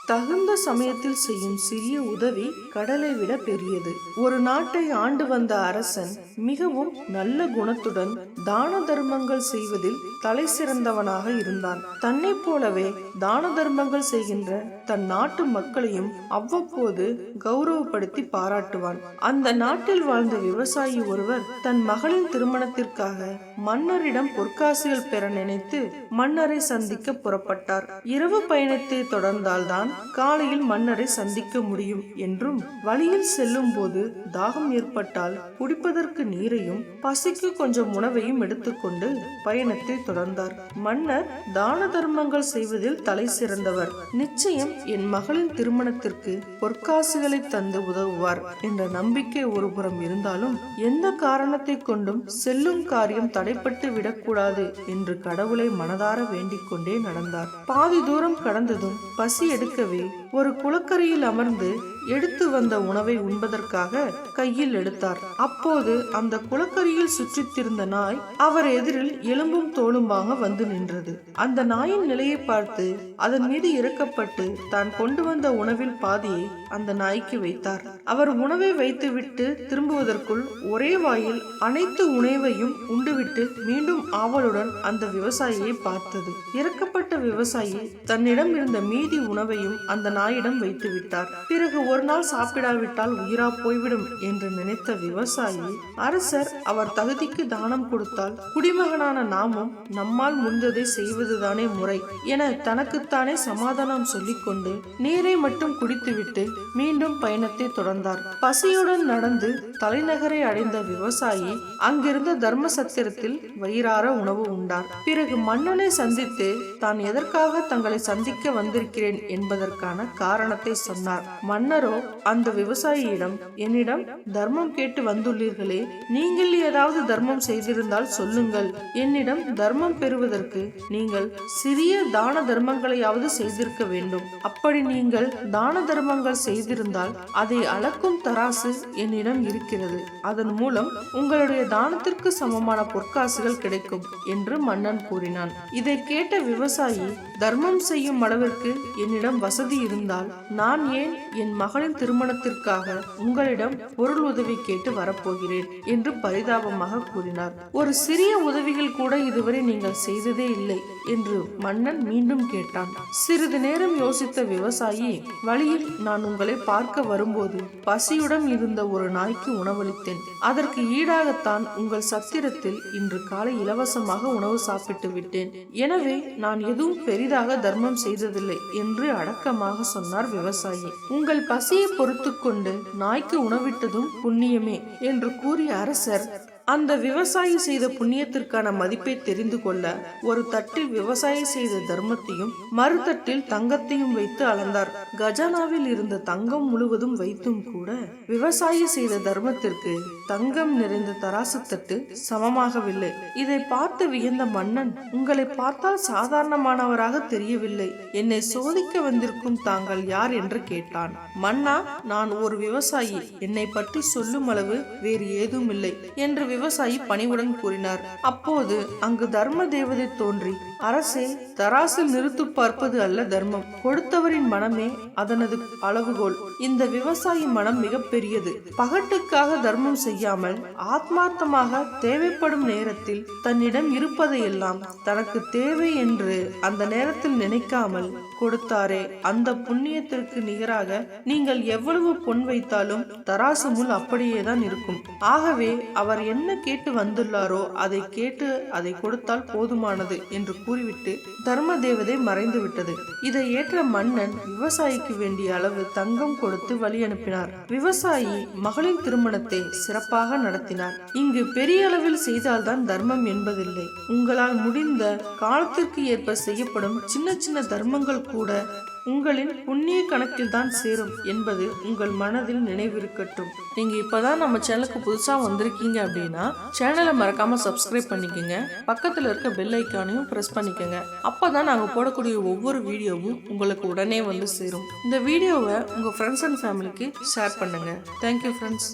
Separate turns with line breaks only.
தகுந்த சமயத்தில் செய்யும் சிறிய உதவி கடலை விட பெரியது. ஒரு நாட்டை ஆண்டு வந்த அரசன் மிகவும் நல்ல குணத்துடன் தான தர்மங்கள் செய்வதில் தலை சிறந்தவனாக இருந்தான். தன்னை போலவே தான தர்மங்கள் செய்கின்ற தன் நாட்டு மக்களையும் அவ்வப்போது கௌரவப்படுத்தி பாராட்டுவான். அந்த நாட்டில் வாழ்ந்த விவசாயி ஒருவர் தன் மகளின் திருமணத்திற்காக மன்னரிடம் பொற்காசுகள் பெற நினைத்து மன்னரை சந்திக்க புறப்பட்டார். இரவு பயணத்தை தொடர்ந்தால்தான் காலையில் மன்னரை சந்திக்க முடியும் என்றும், வழியில் செல்லும் போது தாகம் ஏற்பட்டால் குடிப்பதற்கு நீரையும் பசிக்கு கொஞ்சம் உணவையும் எடுத்துக்கொண்டு பயணத்தை தொடர்ந்தார். மன்னர் தான தர்மங்கள் செய்வதில் தலை சிறந்தவர். நிச்சயம் என் மகளின் திருமணத்திற்கு பொற்காசுகளை தந்து உதவுவார் என்ற நம்பிக்கை ஒருபுறம் இருந்தாலும், எந்த காரணத்தை கொண்டும் செல்லும் காரியம் தடைப்பட்டு விடக்கூடாது என்று கடவுளை மனதார வேண்டிக் கொண்டே நடந்தார். பாதி தூரம் கடந்ததும் பசி எடுக்கவே ஒரு குளக்கரையில் அமர்ந்து எடுத்து வந்த உணவை உண்பதற்காக கையில் எடுத்தார். அப்போது அந்த குளக்கரையில் சுற்றித்திருந்த நாய் அவர் எதிரில் எலும்பும் தோலுமாக வந்து நின்றது. அந்த நாயின் நிலையை பார்த்து அதன் மீது இறக்கப்பட்டு தான் கொண்டு வந்த உணவில் பாதியை அந்த நாய்க்கு வைத்தார். அவர் உணவை வைத்துவிட்டு திரும்புவதற்குள் ஒரே வாயில் அனைத்து உணவையும் உண்டுவிட்டு மீண்டும் ஆவலுடன் அந்த விவசாயியை பார்த்தது. இறக்கப்பட்ட விவசாயி தன்னிடம் இருந்த மீதி உணவையும் அந்த நாயிடம் வைத்து விட்டார். பிறகு ஒரு நாள் சாப்பிடாவிட்டால் உயிரா போய்விடும் என்று நினைத்த விவசாயி, அரசர் அவர் தகுதிக்கு தானம் கொடுத்தால் குடிமகனான நாமும் நம்மால் முடிந்ததை செய்வதுதானே முறை என தனக்குத்தானே சமாதானம் சொல்லிக்கொண்டு நீரை மட்டும் குடித்துவிட்டு மீண்டும் பயணத்தை தொடர்ந்தார். பசியுடன் நடந்து தலைநகரை அடைந்த விவசாயி அங்கிருந்த தர்ம சத்திரத்தில் வயிறார உணவு உண்டார். பிறகு மன்னனை சந்தித்து தான் எதற்காக தங்களை சந்திக்க வந்திருக்கிறேன் என்பதற்கான காரணத்தை சொன்னார். மன்னரோ அந்த விவசாயியிடம், என்னிடம் தர்மம் கேட்டு வந்துள்ளீர்களே, நீங்கள் ஏதாவது தர்மம் செய்திருந்தால் சொல்லுங்கள். என்னிடம் தர்மம் பெறுவதற்கு நீங்கள் சிறிய தான தர்மங்களையாவது செய்திருக்க வேண்டும். அப்படி நீங்கள் தான தர்மங்கள் செய்திருந்தால் அதை அளக்கும் தராசு என்னிடம் இருக்கிறது. அதன் மூலம் உங்களுடைய தானத்திற்கு சமமான பொற்காசுகள் கிடைக்கும் என்று மன்னன் கூறினான். இதை கேட்ட விவசாயி, தர்மம் செய்யும் அளவிற்கு என்னிடம் வசதி இருந்தால் நான் ஏன் என் மகளின் திருமணத்திற்காக உங்களிடம் பொருள் உதவி கேட்டு வரப்போகிறேன் என்று பரிதாபமாக கூறினார். ஒரு சிறிய உதவிகள் கூட இதுவரை நீங்கள் செய்ததே இல்லை என்று மன்னன் மீண்டும் கேட்டான். சிறிது நேரம் யோசித்த விவசாயி, வழியில் நான் உங்களை பார்க்க வரும்போது பசியுடன் இருந்த ஒரு நாய்க்கு உணவளித்தேன். அதற்கு ஈடாகத்தான் உங்கள் சத்திரத்தில் இன்று காலை இலவசமாக உணவு சாப்பிட்டு விட்டேன். எனவே நான் எதுவும் பெரிதாக தர்மம் செய்ததில்லை என்று அடக்கமாக சொன்னார் விவசாயி. உங்கள் பசியை பொறுத்து கொண்டு நாய்க்கு உணவிட்டதும் புண்ணியமே என்று கூறிய அரசர் அந்த விவசாயி செய்த புண்ணியத்திற்கான மதிப்பை தெரிந்து கொள்ள ஒரு தட்டில் விவசாயி செய்த தர்மத்தையும் மறுதட்டில் தங்கத்தையும் வைத்து அளந்தார். கஜானாவில் இருந்த தங்கம் முழுவதும் வைத்தும் கூட விவசாயி செய்த தர்மத்திற்கு தங்கம் நிறைந்த தராசு தட்டு சமமாகவில்லை. இதை பார்த்து வியந்த மன்னன், உங்களை பார்த்தால் சாதாரணமானவராக தெரியவில்லை. என்னை சோதிக்க வந்திருக்கும் தாங்கள் யார் என்று கேட்டான். மன்னா, நான் ஒரு விவசாயி. என்னை பற்றி சொல்லும் அளவு வேறு ஏதும் இல்லை என்று விவசாயி பணிவுடன் கூறினார். அப்போது அங்கு தர்ம தேவதை தோன்றி, அரசே, தராசில் நிறுத்து பார்ப்பது அல்ல தர்மம், கொடுத்தவரின் மனமே அதனது அளவுகோல். இந்த விவசாயி மனம் மிக பெரியது. பகட்டுக்காக தர்மம் செய்யாமல் ஆத்மார்த்தமாக தேவைப்படும் நேரத்தில் தன்னிடம் இருப்பதையெல்லாம் தனக்கு தேவை என்று அந்த நேரத்தில் நினைக்காமல் கொடுத்தாரே, அந்த புண்ணியத்திற்கு நிகராக நீங்கள் எவ்வளவு பொன் வைத்தாலும் தராசு முள் அப்படியேதான் இருக்கும். ஆகவே அவர் என்ன கேட்டு வந்துள்ளாரோ அதை கேட்டு அதை கொடுத்தால் போதுமானது என்று கூறிவிட்டு தர்ம தேவதை மறைந்து விட்டது. இதை ஏற்ற மன்னன் விவசாயிக்கு வேண்டிய அளவு தங்கம் கொடுத்து வழி அனுப்பினார். விவசாயி மகளின் திருமணத்தை சிறப்பாக நடத்தினார். இங்கு பெரிய அளவில் செய்தால்தான் தர்மம் என்பதில்லை. உங்களால் முடிந்த காலத்திற்கு ஏற்ப செய்யப்படும் சின்ன சின்ன தர்மங்கள் கூட உங்களின் புண்ணிய கணக்கில் தான் சேரும் என்பது உங்கள் மனதில் நினைவிருக்கட்டும். நீங்க இப்பதான் நம்ம சேனலுக்கு புதுசா வந்திருக்கீங்க அப்படின்னா சேனலை மறக்காம சப்ஸ்கிரைப் பண்ணிக்கோங்க. பக்கத்துல இருக்க பெல் ஐக்கானையும் பிரஸ் பண்ணிக்கோங்க. அப்பதான் நாங்க போடக்கூடிய ஒவ்வொரு வீடியோவும் உங்களுக்கு உடனே வந்து சேரும். இந்த வீடியோவை உங்க ஃப்ரெண்ட்ஸ் அண்ட் ஃபேமிலிக்கு ஷேர் பண்ணுங்க. Thank you friends.